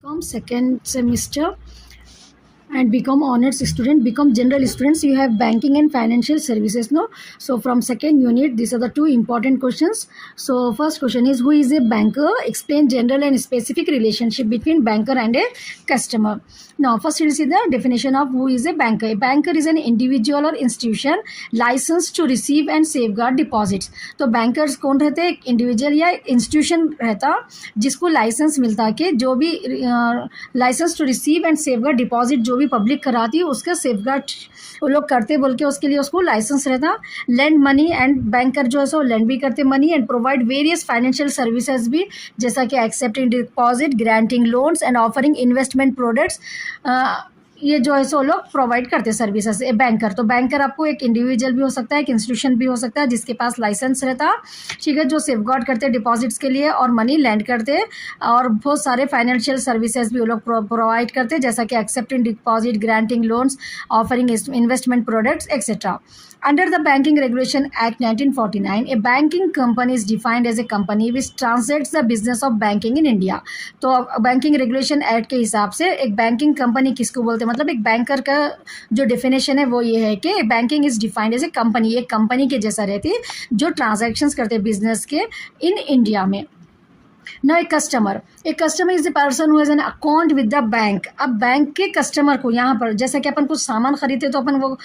Come second semester and become honors student, become general students. You have banking and financial services, no? So from second unit, these are the two important questions. So first question is, who is a banker? Explain general and specific relationship between banker and a customer. Now first we'll see the definition of who is a banker. A banker is an individual or institution licensed to receive and safeguard deposits. तो bankers कौन रहते हैं? एक individual या institution रहता जिसको licence मिलता कि जो भी licence to receive and safeguard deposit जो भी पब्लिक कराती है उसका सेफगार्ड वो लोग करते बोल के उसके लिए उसको लाइसेंस रहता. लेंड मनी एंड बैंकर जो है सो लेंड भी करते money and provide various financial services भी, जैसा कि accepting deposit, granting loans and offering investment products. ये जो है सो लोग प्रोवाइड करते सर्विसेज. ए बैंकर, तो बैंकर आपको एक इंडिविजुअल भी हो सकता है, एक इंस्टीट्यूशन भी हो सकता है जिसके पास लाइसेंस रहता, ठीक है, जो सेफगार्ड करते डिपॉजिट्स के लिए और मनी लैंड करते और बहुत सारे फाइनेंशियल सर्विसेज भी वो लोग प्रोवाइड करते, जैसा कि accepting deposit, granting loans, offering investment products etcetera. Under the Banking Regulation Act 1949, a banking company is defined as a company which transacts the business of banking in India. तो banking regulation act के हिसाब से एक banking company किसको बोलते हैं, मतलब एक बैंकर का जो डेफिनेशन है वो ये है कि banking is defined as a company, एक कंपनी के जैसा रहती है जो ट्रांजैक्शंस करते हैं बिजनेस के इन इंडिया में. ना एक customer is the person who has an account with the bank. अब बैंक के कस्टमर को यहाँ पर जैसा कि अपन कुछ सामान खरीदते तो अपन वो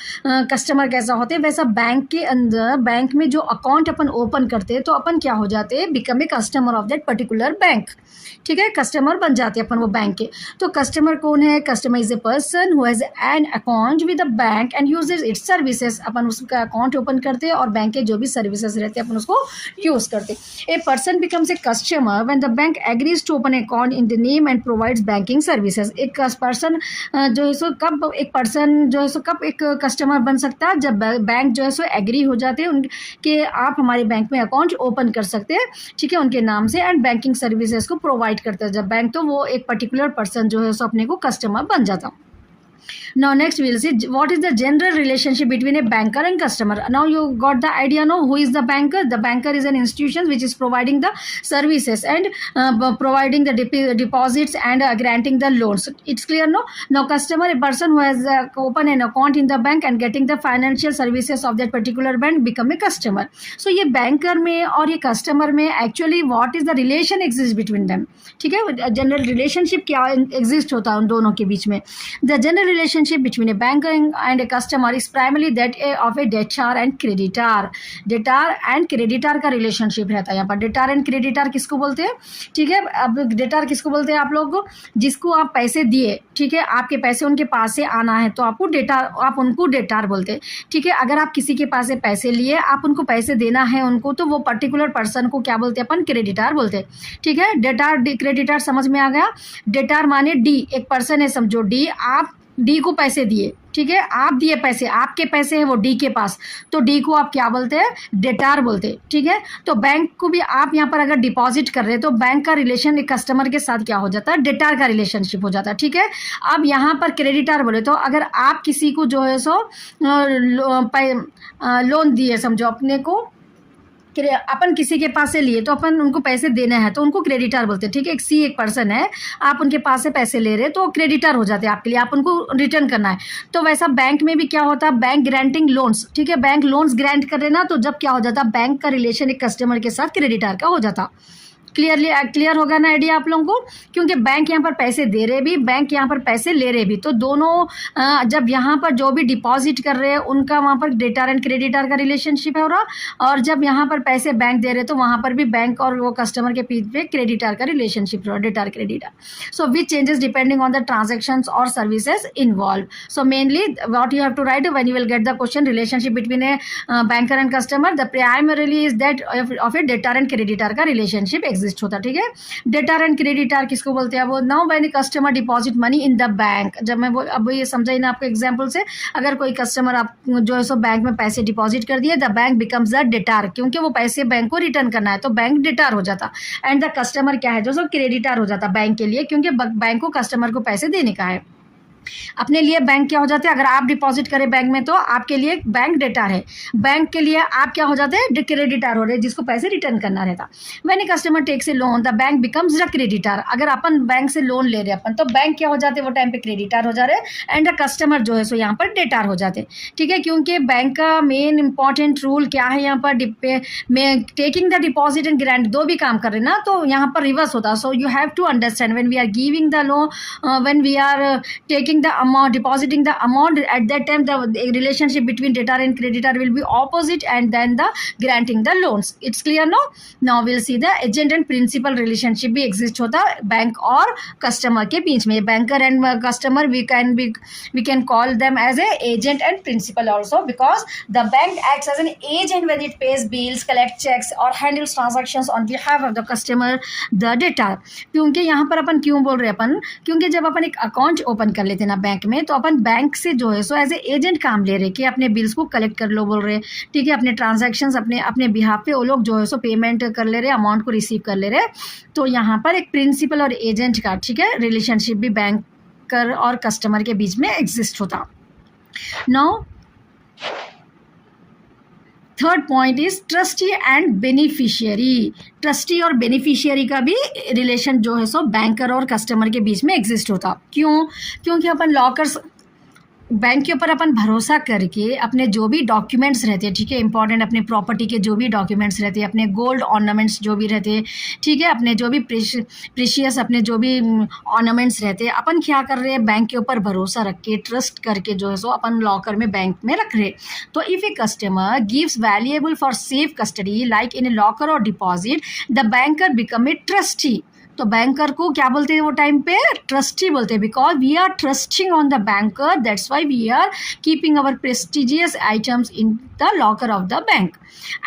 कस्टमर कैसा होते हैं, वैसा बैंक के अंदर बैंक में जो अकाउंट अपन ओपन करते हैं तो अपन क्या हो जाते हैं, become a customer of that particular bank. ठीक है, कस्टमर बन जाते हैं अपन वो बैंक के. तो कस्टमर कौन है? Customer is a person who has an account with the bank and uses its services. अपन उसका अकाउंट ओपन करते हैं और बैंक के जो भी सर्विसेज रहते हैं अपन उसको यूज करते. A person becomes a customer when the bank agrees to open account in the name and provides banking services. एक पर्सन जो है सो कब एक पर्सन जो है सो कब एक कस्टमर बन सकता है, जब बैंक जो है सो एग्री हो जाते हैं उनके आप हमारे बैंक में अकाउंट ओपन कर सकते हैं, ठीक है, उनके नाम से, एंड बैंकिंग सर्विसेज को प्रोवाइड करता है जब बैंक, तो वो एक पर्टिकुलर पर्सन जो है सो अपने को कस्टमर बन जाता. Now next we will see what is the general relationship between a banker and customer. Now you got the idea, no? Who is the banker? The banker is an institution which is providing the services and providing the deposits and granting the loans. It's clear, no? Now customer, a person who has open an account in the bank and getting the financial services of that particular bank become a customer. So ये banker में और ये customer में actually what is the relation exists between them? ठीक है, general relationship क्या exist होता है उन दोनों के बीच में. The general relationship between a banker and a customer is primarily that of a debtor and creditor. Debtor and creditor का रिलेशनशिप रहता है यहाँ पर. debtor and creditor किसको बोलते हैं? ठीक है, अब debtor किसको बोलते हैं आप लोग को? जिसको आप पैसे दिए, ठीक है, आपके पैसे उनके पास से आना है तो आपको debtor, आप उनको debtor बोलते हैं. ठीक है, अगर आप किसी के पास से पैसे लिए, आप उनको पैसे देना है उनको, तो वो पर्टिकुलर पर्सन को क्या बोलते हैं अपन? क्रेडिटर बोलते हैं. ठीक है, debtor क्रेडिटर समझ में आ गया. debtor माने डी, एक पर्सन है समझो डी, आप डी को पैसे दिए, ठीक है, आप दिए पैसे, आपके पैसे हैं वो डी के पास, तो डी को आप क्या बोलते हैं? डेटार बोलते हैं. ठीक है, तो बैंक को भी आप यहाँ पर अगर डिपॉजिट कर रहे हैं तो बैंक का रिलेशन एक कस्टमर के साथ क्या हो जाता है? डेटार का रिलेशनशिप हो जाता है. ठीक है, अब यहाँ पर क्रेडिटर बोले तो अगर आप किसी को जो है सो लोन दिए समझो अपने को, अपन किसी के पास से लिए तो अपन उनको पैसे देने हैं तो उनको क्रेडिटर बोलते हैं. ठीक है, एक पर्सन है, आप उनके पास से पैसे ले रहे हैं तो क्रेडिटर हो जाते हैं आपके लिए, आप उनको रिटर्न करना है. तो वैसा बैंक में भी क्या होता है? Bank granting loans. ठीक है, बैंक लोन्स ग्रांट कर रहे ना, तो जब क्या हो जाता है? बैंक का रिलेशन एक कस्टमर के साथ क्रेडिटर का हो जाता. क्लियर होगा ना आइडिया आप लोगों को? क्योंकि बैंक यहाँ पर पैसे दे रहे भी, बैंक यहाँ पर पैसे ले रहे भी, तो दोनों जब यहाँ पर जो भी डिपॉजिट कर रहे हैं उनका वहाँ पर डेटर एंड क्रेडिटर का रिलेशनशिप है हो रहा, और जब यहाँ पर पैसे बैंक दे रहे तो वहाँ पर भी बैंक और वो कस्टमर के बीच में क्रेडिटर का रिलेशनशिप रहा, debtor creditor. So which changes depending on the transactions और services involve. So mainly what you have to write when you will get the question relationship between a banker and customer, the primarily is that of a debtor and creditor का relationship exist होता. ठीक है, debtor and creditor किसको बोलते हैं? वो now when a customer deposit money in the bank. जब मैं अब ये समझाई ना आपको एग्जांपल से, अगर कोई कस्टमर आप जो है सो बैंक में पैसे डिपॉजिट कर दिए, the bank becomes the debtor, क्योंकि वो पैसे बैंक को रिटर्न करना है तो बैंक डेटर हो जाता, एंड द कस्टमर क्या है जो सो क्रेडिटर हो जाता बैंक के लिए, क्योंकि बैंक को कस्टमर को पैसे देने का है. अपने लिए बैंक क्या हो जाते हैं, अगर आप डिपॉजिट करें बैंक में तो आपके लिए बैंक डेटार है, बैंक के लिए आप क्या हो जाते हैं, क्रेडिटार हो रहे हैं जिसको पैसे रिटर्न करना रहता। When a customer takes a loan the bank becomes the creditor. अगर अपन बैंक से लोन ले रहे हैं अपन तो बैंक क्या हो जाते हैं वो टाइम पे क्रेडिटार हो जा रहे हैं एंड द कस्टमर जो है सो यहाँ पर डेटार हो जाते हैं। ठीक है, क्योंकि बैंक का मेन इंपॉर्टेंट रूल क्या है यहाँ पर, में taking the deposit and grant दो भी काम कर रहे हैं ना, तो यहाँ पर रिवर्स होता है। So you have to understand when we are giving the loan, when we are taking the amount, depositing the amount, at that time the relationship between debtor and creditor will be opposite and then the granting the loans. It's clear no? Now we'll see the agent and principal relationship भी exist होता bank और customer के बीच में। banker and customer we can call them as a agent and principal also, because the bank acts as an agent when it pays bills, collect checks or handles transactions on behalf of the customer, the debtor। क्योंकि यहाँ पर अपन क्यों बोल रहे हैं अपन, क्योंकि जब अपन एक अकाउंट ओपन कर लेते हैं ना बैंक में, तो अपन बैंक से जो है सो एज ए एजेंट काम ले रहे कि अपने बिल्स को कलेक्ट कर लो बोल रहे। ठीक है, अपने ट्रांजैक्शंस अपने बिहाफ पे वो लोग जो है सो पेमेंट कर ले रहे, अमाउंट को रिसीव कर ले रहे। तो यहाँ पर एक प्रिंसिपल और एजेंट का, ठीक है, रिलेशनशिप भी बैंकर और कस्टमर के बीच में एग्जिस्ट होता। Now third point is trustee and beneficiary. Trustee और बेनिफिशियरी का भी रिलेशन जो है सो बैंकर और कस्टमर के बीच में एग्जिस्ट होता। क्यों? क्योंकि अपन लॉकर्स, बैंक के ऊपर अपन भरोसा करके अपने जो भी डॉक्यूमेंट्स रहते हैं, ठीक है, इंपॉर्टेंट अपने प्रॉपर्टी के जो भी डॉक्यूमेंट्स रहते हैं, अपने गोल्ड ऑर्नामेंट्स जो भी रहते हैं, ठीक है, अपने जो भी प्रीशियस अपने जो भी ऑर्नामेंट्स रहते हैं, अपन क्या कर रहे हैं, बैंक के ऊपर भरोसा रख के, ट्रस्ट करके जो है सो अपन लॉकर में बैंक में रख रहे। तो if a customer gives valuable for safe custody like in a locker और deposit, the banker become a trustee. तो बैंकर को क्या बोलते हैं वो टाइम पे, ट्रस्टी बोलते हैं, because we are trusting on the banker, that's why we are keeping our prestigious items in the locker of the bank.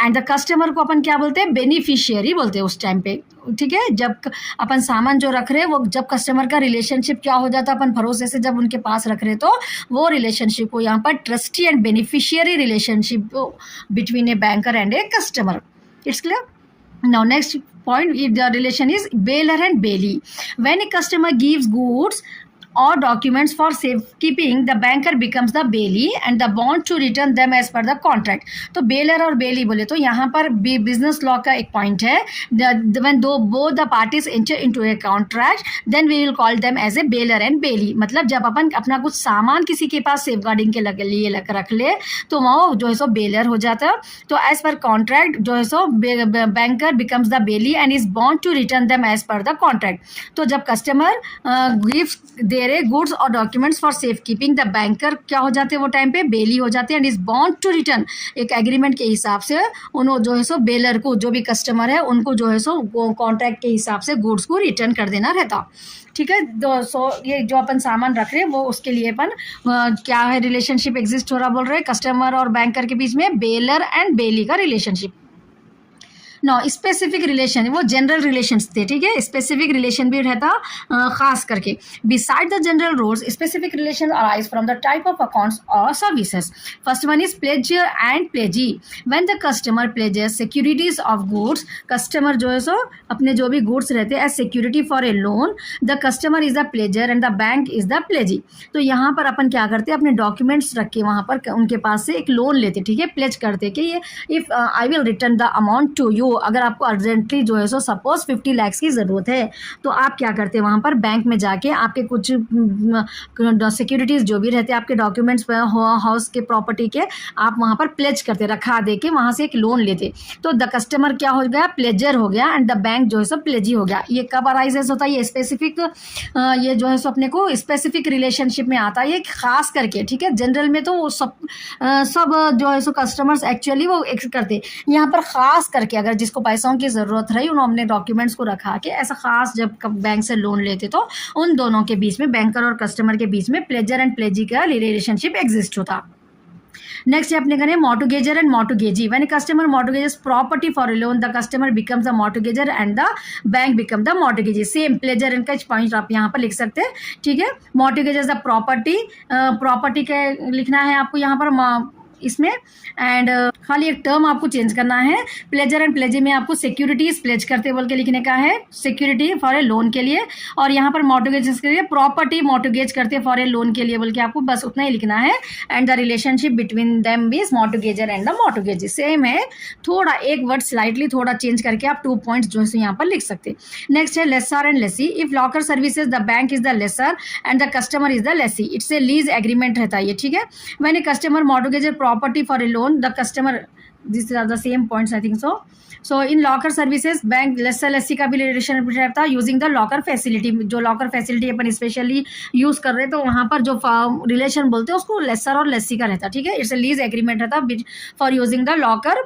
And the customer को अपन क्या बोलते हैं, बेनिफिशियरी बोलते हैं उस टाइम पे। ठीक है, जब अपन सामान जो रख रहे हैं वो जब कस्टमर का रिलेशनशिप क्या हो जाता है, अपन भरोसे से जब उनके पास रख रहे तो वो रिलेशनशिप को यहाँ पर trustee and beneficiary relationship between a banker and a customer. It's clear? Now next point, if the relation is bailor and bailee. When a customer gives goods or documents for safekeeping, the banker becomes the bailee and the bond to return them as per the contract. तो baler और बेली बोले तो यहाँ पर business law का एक point है, when both the parties enter into a contract, then we will call them as a bailor and bailey। मतलब जब अपन अपना कुछ सामान किसी के पास सेफ गार्डिंग के लिए रख ले तो वो जो है सो बेलर हो जाता। तो एज पर कॉन्ट्रैक्ट जो है so banker becomes the bailee and is bound to return them as per the contract. तो जब कस्टमर गिफ्ट दे रहे गुड्स और documents for safe keeping, the banker क्या हो जाते हैं वो टाइम पे, बेली हो जाते हैं and is bound to return. एक एग्रीमेंट के हिसाब से उनको जो है सो बेलर को, जो भी कस्टमर है उनको जो है सो कॉन्ट्रैक्ट के हिसाब से गुड्स को रिटर्न कर देना रहता। ठीक है, तो सो ये जो अपन सामान रख रहे हैं वो उसके लिए अपन क्या है, रिलेशनशिप एग्जिस्ट हो रहा बोल रहे हैं कस्टमर और बैंकर के बीच में, बेलर एंड बेली का रिलेशनशिप। नो स्पेसिफिक रिलेशन वो जनरल रिलेशंस थे। ठीक है, स्पेसिफिक रिलेशन भी रहता खास करके। Beside the general rules, specific relation arise from the type of accounts और services. First one is pledger and pledgee. When the customer pledges securities of goods, customer जो है सो अपने जो भी गुड्स रहते हैं as security for a loan, the customer is the pledger and the bank is the प्लेजी। तो यहाँ पर अपन क्या करते हैं, अपने डॉक्यूमेंट्स रख के वहाँ पर उनके पास से एक लोन लेते, ठीक है, प्लेज करते कि ये if I will return the amount to you. अगर आपको अर्जेंटली जो है सो सपोज 50 लाख की ज़रूरत है तो आप क्या करते हैं, वहाँ पर बैंक में जाके आपके कुछ सिक्योरिटीज़ जो भी रहते हैं आपके डॉक्यूमेंट्स हाउस के प्रॉपर्टी के, आप वहाँ पर प्लेज करते, रखा दे के वहाँ से एक लोन लेते। तो द कस्टमर क्या हो गया, प्लेजर हो गया एंड द बैंक जो है सो प्लेजी हो गया। ये कब अराइजेस होता है, ये स्पेसिफिक, ये जो है सो अपने को स्पेसिफिक रिलेशनशिप में आता है, ये खास करके। ठीक है, जनरल में तो वो सब जो है सो कस्टमर्स एक्चुअली वो करते, यहाँ पर खास करके अगर जिसको पैसों की ज़रूरत रही उन्होंने डॉक्यूमेंट्स को रखा के ऐसा खास जब बैंक से लोन लेते तो उन दोनों के बीच में, बैंकर और कस्टमर के बीच में प्लेजर एंड प्लेजी का रिलेशनशिप एग्जिस्ट होता। नेक्स्ट अपने करें mortgager and mortgagee. When a customer mortgages property for a loan, the customer becomes the mortgager and the bank become the mortgagee. Same pledger and का point आप यहाँ पर लिख सकते हैं। ठीक है, मॉर्टगेजेस द प्रॉपर्टी, प्रॉपर्टी के लिखना है आपको यहाँ पर इसमें एंड खाली एक टर्म आपको चेंज करना है, प्लेजर एंड प्लेजे में आपको सिक्योरिटीज प्लेज करते बोल के लिखने का है, सिक्योरिटी फॉर ए लोन के लिए, और यहाँ पर मॉर्टगेज के लिए प्रॉपर्टी मॉर्टगेज करते फॉर ए लोन के लिए बोल के आपको बस उतना ही लिखना है। And the relationship between them is mortgager and the mortgage same है, थोड़ा एक वर्ड स्लाइटली थोड़ा चेंज करके आप 2 पॉइंट्स जो है यहाँ पर लिख सकते। नेक्स्ट है lessor and lessee. If locker services the bank is the lessor and the customer is the lessee, it's a lease agreement रहता है ये, ठीक है। When a customer mortgage property for a loan the customer, these are the same points I think so. So in locker services bank lessor lessee का भी relation रहता है using the locker facility, जो लॉकर फैसिलिटी अपन specially use कर रहे हैं तो वहाँ पर जो रिलेशन बोलते हैं उसको लेसर और लेसी का रहता है, ठीक है। इट्स ए लीज एग्रीमेंट रहता है for using the locker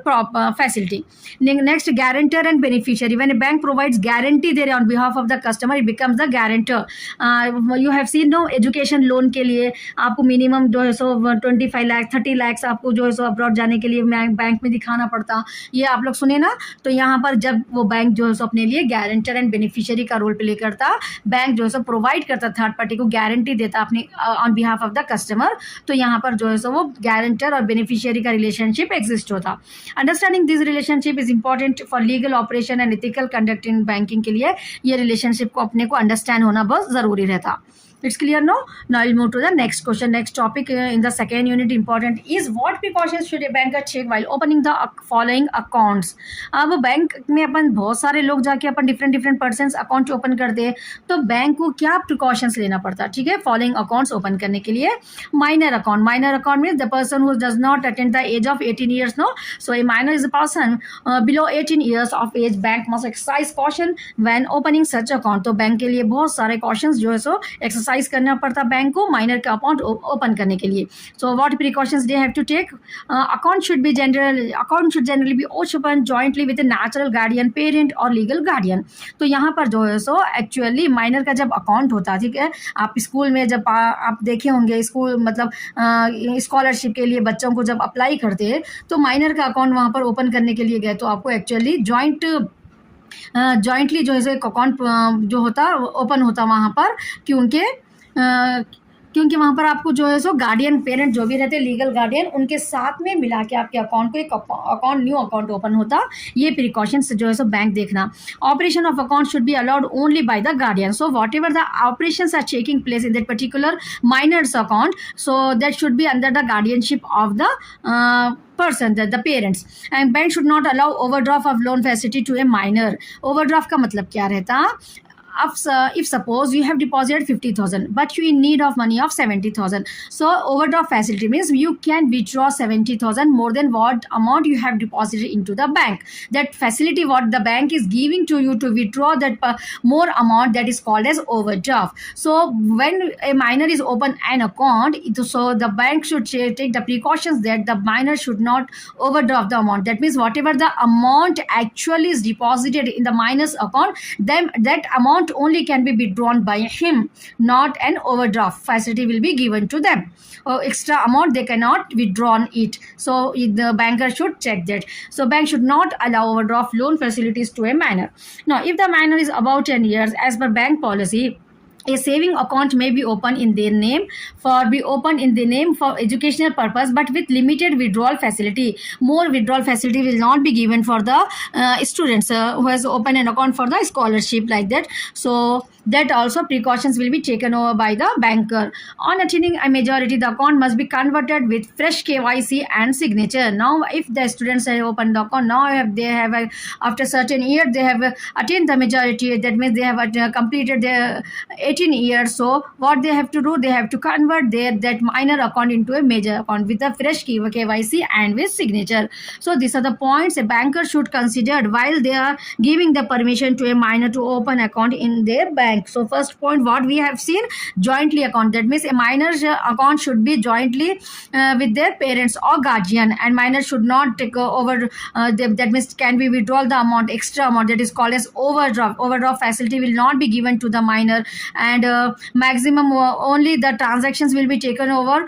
facility. Next guarantor and beneficiary. When a bank provides guarantee there on behalf of the customer it becomes the guarantor. You have seen no education loan के लिए आपको minimum जो है सो 25 लाख 30 लाख आपको जो है सो abroad जाने के लिए बैंक में दिखाना पड़ता, ये आप लोग सुने ना। तो यहाँ पर जब वो बैंक जो है सो अपने लिए गारंटर एंड बेनिफिशियरी का रोल प्ले करता, बैंक जो है सो प्रोवाइड करता थर्ड पार्टी को गारंटी देता अपने on behalf of the customer, तो यहाँ पर जो है सो वो गारंटर और बेनिफिशियरी का रिलेशनशिप एग्जिस्ट होता। Understanding this relationship is important for legal operation and ethical conduct in banking के लिए ये रिलेशनशिप को अपने को अंडरस्टैंड होना बहुत जरूरी रहता। It's clear no? Now I'll move to the next question. Next topic in the second unit important is what precautions should a banker take while opening the following accounts. अब bank में अपन बहुत सारे लोग जाके अपन डिफरेंट पर्सन्स अकाउंट ओपन करते हैं, तो bank को क्या प्रिकॉशंस लेना पड़ता है, ठीक है। फॉलोइंग अकाउंट्स ओपन करने के लिए minor account means the person who does not attend the age of 18 years no, so a minor is a person below 18 years of age. Bank must exercise caution when opening such account, तो bank के लिए बहुत सारे cautions जो है so exercise करना पड़ता bank को माइनर का अकाउंट ओपन करने के लिए। So what precautions they have to take, account should generally be open jointly with natural guardian, parent और लीगल गार्डियन। तो यहाँ पर जो है सो एक्चुअली माइनर का जब अकाउंट होता, ठीक है, आप स्कूल में जब आप देखे होंगे स्कूल मतलब स्कॉलरशिप के लिए बच्चों को जब अप्लाई करते हैं तो माइनर का अकाउंट वहाँ पर ओपन करने के लिए गए तो आपको एक्चुअली जॉइंटली जो है एक अकाउंट जो होता ओपन होता वहाँ पर, क्योंकि वहाँ पर आपको जो है सो गार्डियन पेरेंट जो भी रहते लीगल गार्डियन उनके साथ में मिला के आपके अकाउंट को एक अकाउंट न्यू अकाउंट ओपन होता। ये प्रिकॉशंस जो है सो बैंक देखना। Operation of account should be allowed only by the guardian, so whatever the operations are taking place in that particular minors account, so that should be under the guardianship of the person, the parents. And bank should not allow overdraft of loan facility to a minor. Overdraft का मतलब क्या रहता, if suppose you have deposited 50,000 but you in need of money of 70,000, so overdraft facility means you can withdraw 70,000 more than what amount you have deposited into the bank. That facility what the bank is giving to you to withdraw that more amount, that is called as overdraft. So when a minor is open an account, so the bank should take the precautions that the minor should not overdraft the amount. That means whatever the amount actually is deposited in the minor's account, then that amount only can be withdrawn by him, not an overdraft facility will be given to them. Extra amount they cannot withdraw it, so the banker should check that. So bank should not allow overdraft loan facilities to a minor. Now if the minor is about 10 years, as per bank policy, a saving account may be opened in their name for educational purpose but with limited withdrawal facility. More withdrawal facility will not be given for the students who has opened an account for the scholarship like that. So that also precautions will be taken over by the banker. On attaining a majority, the account must be converted with fresh KYC and signature. Now if the students have opened the account, now they have after certain year they have attained the majority, that means they have completed their 18 years, so what they have to do, they have to convert that minor account into a major account with a fresh KYC and with signature. So these are the points a banker should consider while they are giving the permission to a minor to open account in their bank. So first point what we have seen, jointly account, that means a minor's account should be jointly with their parents or guardian, and minor should not take over that means can be withdraw the amount, extra amount, that is called as overdraft. Overdraft facility will not be given to the minor, and maximum only the transactions will be taken over,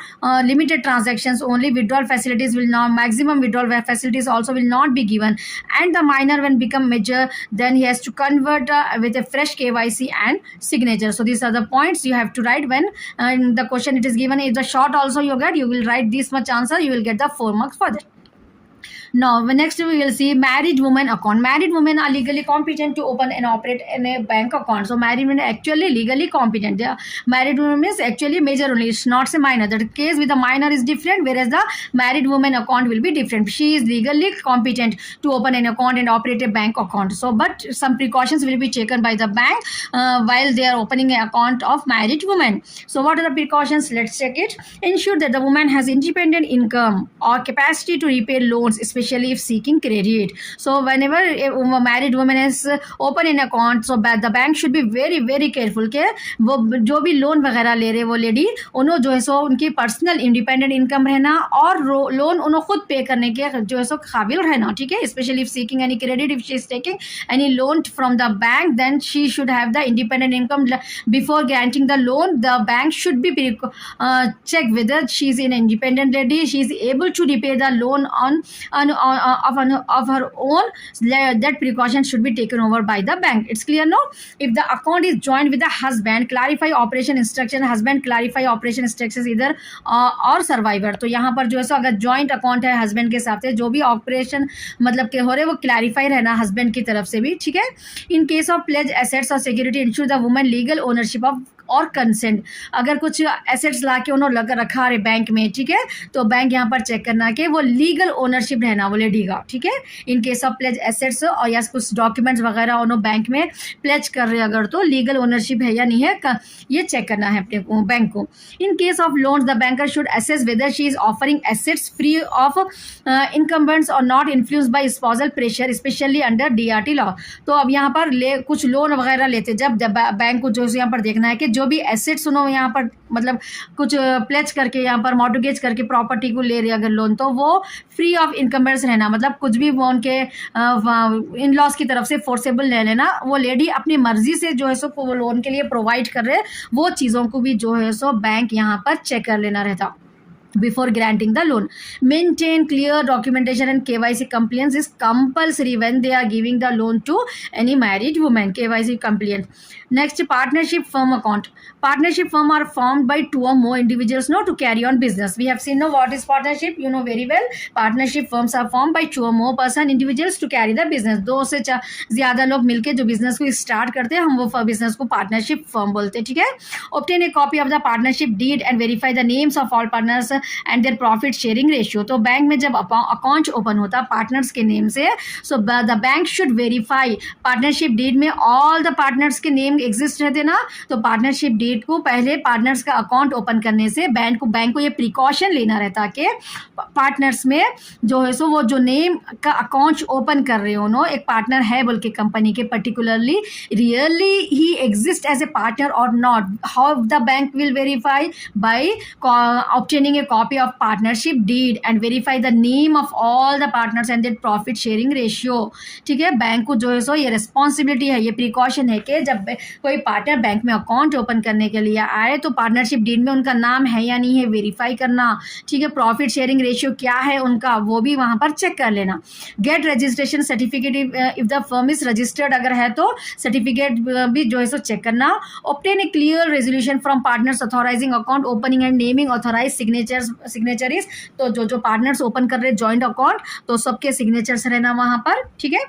limited transactions only, withdrawal facilities will not, maximum withdrawal facilities also will not be given, and the minor when become major then he has to convert with a fresh KYC and signature. So these are the points you have to write when in the question it is given. If the short also you get, you will write this much answer, you will get the 4 marks for that. Now, next we will see married woman account. Married women are legally competent to open and operate in a bank account. So, married women are actually legally competent. The married woman is actually major only. It's not a minor. The case with the minor is different, whereas the married woman account will be different. She is legally competent to open an account and operate a bank account. So, but some precautions will be taken by the bank while they are opening an account of married women. So, what are the precautions? Let's check it. Ensure that the woman has independent income or capacity to repay loans, especially if seeking credit. So whenever a married woman is open an account, so the bank should be very very careful के वो जो भी loan वगैरह ले रहे वो lady उन्होंने जो है सो उनकी पर्सनल इंडिपेंडेंट इनकम रहना और लोन उन्होंने खुद पे करने के जो है सो काबिल रहना, ठीक है. Specially if seeking any credit, if she is taking any loan from the bank, then she should have the independent income before granting the loan. The bank should be check whether she is an independent lady, she is able to repay the loan on of her own. That precaution should be taken over by the bank. It's clear now. If the account is joined with the husband, clarify operation instruction. Husband clarify operation instructions either और survivor. तो यहाँ पर जो है सो अगर joint account है husband के साथ जो भी operation मतलब के हो रहे वो clarify रहना husband की तरफ से भी, ठीक है. In case of pledge assets or security, ensure the woman legal ownership of और कंसेंट. अगर कुछ एसेट्स ला के उन्होंने लगा रखा है बैंक में, ठीक है, तो बैंक यहाँ पर चेक करना कि वो लीगल ओनरशिप रहना वो लेडी का, ठीक है. In case of pledge assets और या कुछ डॉक्यूमेंट्स वगैरह उन्होंने बैंक में प्लेज कर रहे अगर तो लीगल ओनरशिप है या नहीं है ये चेक करना है अपने बैंक को. In case of loans the banker should assess whether she is offering assets free of incumbents और not influenced by spousal pressure, especially under DRT law. तो अब यहाँ पर कुछ लोन वगैरह लेते जब बैंक को जो यहाँ पर देखना है कि जो भी एसेट्स उन्होंने यहाँ पर मतलब कुछ प्लेज करके यहाँ पर मॉर्गेज करके प्रॉपर्टी को ले रहे अगर लोन, तो वो फ्री ऑफ इनकम्बेंट्स रहना, मतलब कुछ भी वो उनके इन लॉस की तरफ से फोर्सेबल ले लेना. वो लेडी अपनी मर्जी से जो है सो वो लोन के लिए प्रोवाइड कर रहे वो चीज़ों को भी जो है सो बैंक यहाँ पर चेक कर लेना रहता before granting the loan. Maintain clear documentation and KYC compliance is compulsory when they are giving the loan to any married woman. KYC compliant. Next, partnership firm account. Partnership firm are formed by 2 or more individuals to carry on business. We have seen what is partnership, you know very well. Partnership firms are formed by 2 or more individuals to carry the business. 2 से ज़्यादा लोग मिलके जो business को start करते हैं हम वो बिजनेस को पार्टनरशिप फर्म बोलते हैं, ठीक है. Obtain a copy of the partnership deed and verify the names of all partners and their profit sharing ratio. तो बैंक में जब अकाउंट ओपन होता पार्टनर्स के नेम से, so the bank should verify partnership deed में all the partners के name exist रहते ना. तो पार्टनरशिप डीड को पहले पार्टनर्स का अकाउंट ओपन करने से बैंक को ये प्रिकॉशन लेना रहता कि पार्टनर्स में जो है सो वो जो नेम का अकाउंट ओपन कर रहे हो एक पार्टनर है बोल के कंपनी के पर्टिकुलरली रियली ही एग्जिस्ट एज ए पार्टनर और not. How the bank will verify by obtaining a copy of partnership deed and verify the name of all the partners and their profit sharing ratio. ठीक है, bank को जो है सो ये responsibility है, ये precaution है कि जब कोई पार्टनर बैंक में अकाउंट ओपन करने के लिए आए तो पार्टनरशिप डीड में उनका नाम है या नहीं है वेरीफाई करना, ठीक है. प्रॉफिट शेयरिंग रेशियो क्या है उनका वो भी वहाँ पर चेक कर लेना. Get registration certificate if the firm is registered, अगर है तो सर्टिफिकेट भी जो है सो चेक करना. Obtain a clear resolution from partners authorising account opening and naming authorise signatories. तो जो पार्टनर्स ओपन कर रहे जॉइंट अकाउंट तो सबके सिग्नेचर्स रहना वहां पर, ठीक है.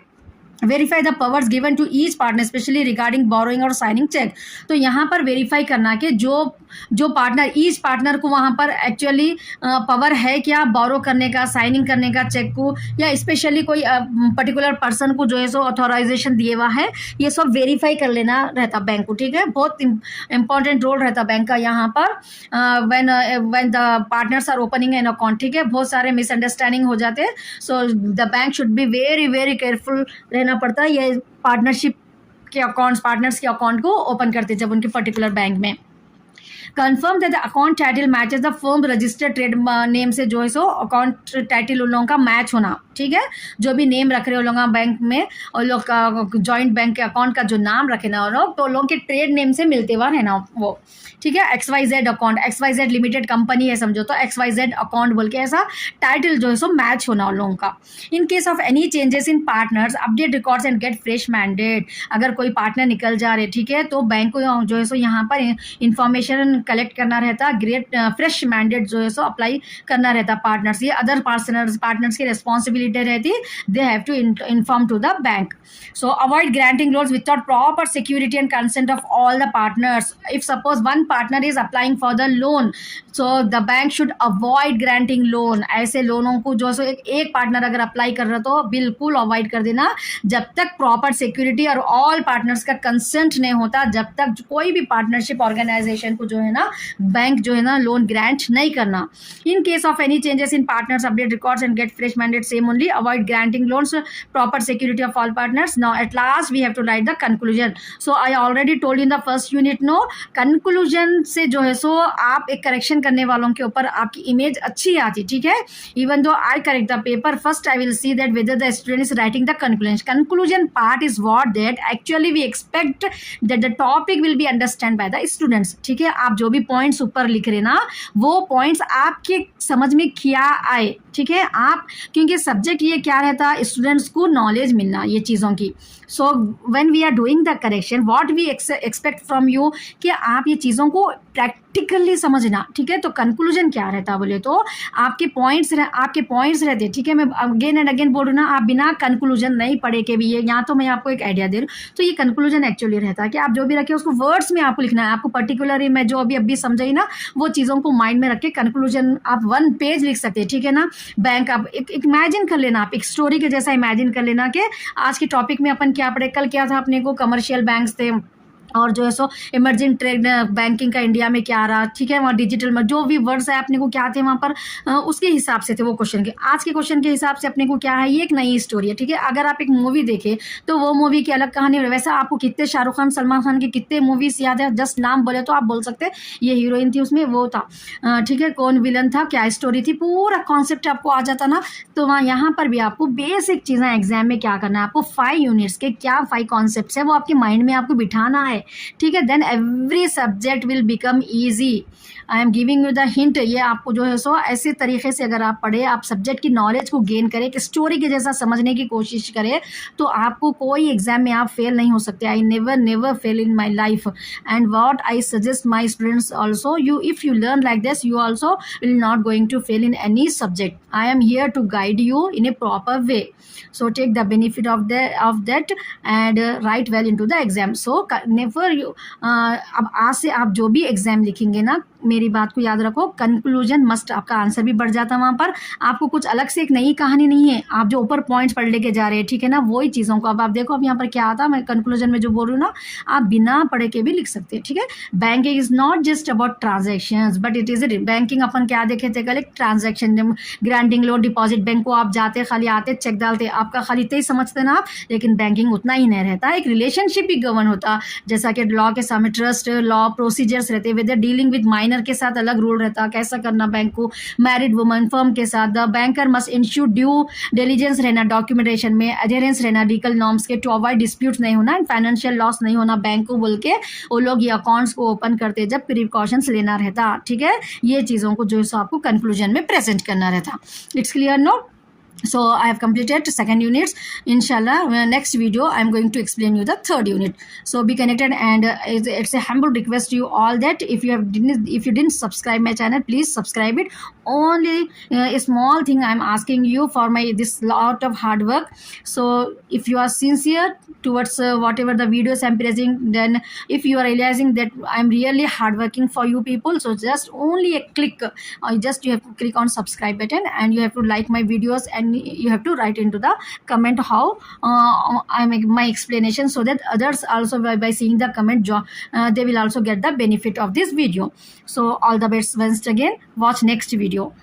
Verify the powers given to each partner specially regarding borrowing और साइनिंग चेक. तो यहाँ पर वेरीफाई करना कि जो पार्टनर ईच पार्टनर को वहाँ पर एक्चुअली पावर है क्या बोरो करने का, साइनिंग करने का चेक को, या स्पेशली कोई पर्टिकुलर पर्सन को जो है सो ऑथोराइजेशन दिए हुआ है, ये सब वेरीफाई कर लेना रहता बैंक को, ठीक है. बहुत इंपॉर्टेंट रोल रहता बैंक का यहाँ पर when the partners are opening an account, ठीक है. बहुत सारे मिसअंडरस्टैंडिंग हो जाते हैं. So the bank should be very very careful रहना पड़ता है ये पार्टनरशिप के अकाउंट्स पार्टनर्स के अकाउंट को ओपन करते जब उनके पर्टिकुलर बैंक में. Confirm that the account title matches the firm registered trade name से जो है सो अकाउंट टाइटल उन लोगों का मैच होना, ठीक है, जो भी नेम रख रहे हो लोग बैंक में और लोग का जॉइंट बैंक के अकाउंट का जो नाम रखे ना वो लोग, तो लोग के ट्रेड नेम से मिलते हुआ है ना वो, ठीक है। XYZ account, XYZ limited company है समझो, तो XYZ अकाउंट बोल के ऐसा टाइटल जो है सो मैच होना उन लोगों का। इन case of any changes in partners update records and gate fresh mandate. अगर कोई पार्टनर निकल जा रहे, ठीक है, तो बैंक को जो है सो यहाँ पर इंफॉर्मेशन कलेक्ट करना रहता, ग्रेट फ्रेश मैंडेट जो है सो अप्लाई करना रहता पार्टनर्स। ये अदर पार्टनर्स की रिस्पॉन्सिबिलिटी रहती, they have to inform to the bank. So avoid granting loans without proper security and consent of all the partners. If suppose one partner is applying for the loan, so the bank should avoid granting loan. ऐसे लोनों को जो सो एक partner अगर apply कर रहा तो बिल्कुल avoid कर देना जब तक प्रॉपर सिक्योरिटी और ऑल पार्टनर्स का कंसेंट नहीं होता, जब तक कोई भी पार्टनरशिप ऑर्गेनाइजेशन को जो है ना बैंक जो है ना लोन ग्रांट नहीं करना। इन case of any changes in partners update records and gate fresh mandate same only, avoid granting loans, proper security of all partners. Now at last we have to write the conclusion. So I already told you in the first unit, no, conclusion से जो है सो आप एक correction करने वालों के ऊपर आपकी इमेज अच्छी आती, ठीक है। Even though I correct the paper, first I will see that whether the student is writing the conclusion. Conclusion part is what that actually we expect that the topic will be understand by the students, ठीक है। आप जो भी points ऊपर लिख रहे ना वो points आपके समझ में क्या आए, ठीक है। आप क्योंकि सब्जेक्ट ये क्या रहता, स्टूडेंट्स को नॉलेज मिलना ये चीज़ों की। So when we are doing the correction what we expect from you कि आप ये चीज़ों को प्रैक्टिकली समझना, ठीक है। तो कंक्लूजन क्या रहता बोले तो आपके पॉइंट्स रहते, ठीक है। मैं अगेन एंड अगेन बोल रही हूँ ना, आप बिना कंक्लूजन नहीं पढ़े के भी ये, यहाँ तो मैं आपको एक आइडिया दे रही हूँ, तो ये कंक्लूजन एक्चुअली रहता है कि आप जो भी रखे उसको वर्ड्स में आपको लिखना है। आपको पर्टिकुलरली मैं जो अभी समझाई ना वो चीज़ों को माइंड में रख के कंक्लूजन आप 1 पेज लिख सकते हैं, ठीक है ना। बैंक आप एक इमेजिन कर लेना, आप एक स्टोरी के जैसा इमेजिन कर लेना कि आज के टॉपिक में अपन क्या पढ़े, कल क्या था अपने को, कमर्शियल बैंक्स थे और जो है सो इमर्जिंग ट्रेड बैंकिंग का इंडिया में क्या रहा, ठीक है। वहाँ डिजिटल में जो भी वर्ड्स है अपने को क्या थे वहाँ पर उसके हिसाब से थे वो क्वेश्चन के। आज के क्वेश्चन के हिसाब से अपने को क्या है, ये एक नई स्टोरी है, ठीक है। अगर आप एक मूवी देखें तो वो मूवी की अलग कहानी है। वैसा आपको कितने शाहरुख खान सलमान खान के कितने मूवीज याद है, जस्ट नाम बोले तो आप बोल सकते हैं ये हीरोइन थी उसमें, वो था, ठीक है, कौन विलन था, क्या स्टोरी थी, पूरा कॉन्सेप्ट आपको आ जाता ना। तो वहाँ यहाँ पर भी आपको बेसिक चीज़ें एग्जाम में क्या करना है, आपको 5 यूनिट्स के क्या 5 कॉन्सेप्ट है वो आपके माइंड में आपको बिठाना है, ठीक है। Then every subject will become easy. I am giving you the hint. ये आपको जो है सो ऐसे तरीके से अगर आप पढ़े, आप सब्जेक्ट की नॉलेज को गेन करें, कि स्टोरी के जैसा समझने की कोशिश करें, तो आपको कोई एग्जाम में आप फेल नहीं हो सकते। I never fail in my life and what I suggest my students also, you if you learn like this you also will not going to fail in any subject. I am here to guide you in a proper way, so take the benefit of that and write well into the exam. So never you अब आज से आप जो भी exam लिखेंगे ना, मेरी बात को याद रखो, कंक्लूजन मस्ट, आपका आंसर भी बढ़ जाता है वहाँ पर। आपको कुछ अलग से एक नई कहानी नहीं है, आप जो ऊपर पॉइंट्स पढ़ लेके जा रहे हैं, ठीक है ना, वही चीज़ों को अब आप देखो। अब यहाँ पर क्या आता, मैं कंक्लूजन में जो बोल रही हूँ ना, आप बिना पढ़े के भी लिख सकते हैं, ठीक है। Banking is not just about transactions but it is banking अपन क्या देखे थे कल, एक transaction, granting loan deposit, bank को आप जाते खाली आते चेक डालते, आपका खाली इतना ही समझते ना आप, लेकिन बैंकिंग उतना ही नहीं रहता। एक रिलेशनशिप भी गवर्न होता, जैसा कि लॉ के सामने ट्रस्ट लॉ प्रोसीजर्स रहते, विद डीलिंग विद माइनर के साथ अलग रूल रहता, कैसा करना बैंक को, मैरिड वुमन फर्म के साथ। The banker must ensure due diligence रहना, डॉक्यूमेंटेशन में अडेरेंस रहना लीगल नॉर्म्स के, टू अवॉइड डिस्प्यूट नहीं होना एंड फाइनेंशियल लॉस नहीं होना बैंक को बोल के वो लोग ये अकाउंट्स को ओपन करते जब प्रिकॉशंस लेना रहता, ठीक है। ये चीज़ों को जो है सो आपको कंक्लूजन में प्रेजेंट करना रहता। It's clear no? So I have completed 2nd units. Inshallah, next video I am going to explain you the 3rd unit. So be connected, and it's a humble request to you all that if you didn't subscribe my channel, please subscribe it. Only a small thing I am asking you for this lot of hard work. So if you are sincere towards whatever the videos I am presenting, then if you are realizing that I am really hardworking for you people, so just only a click, you have to click on subscribe button, and you have to like my videos, and you have to write into the comment how I make my explanation, so that others also by seeing the comment they will also get the benefit of this video. So all the best once again, watch next video.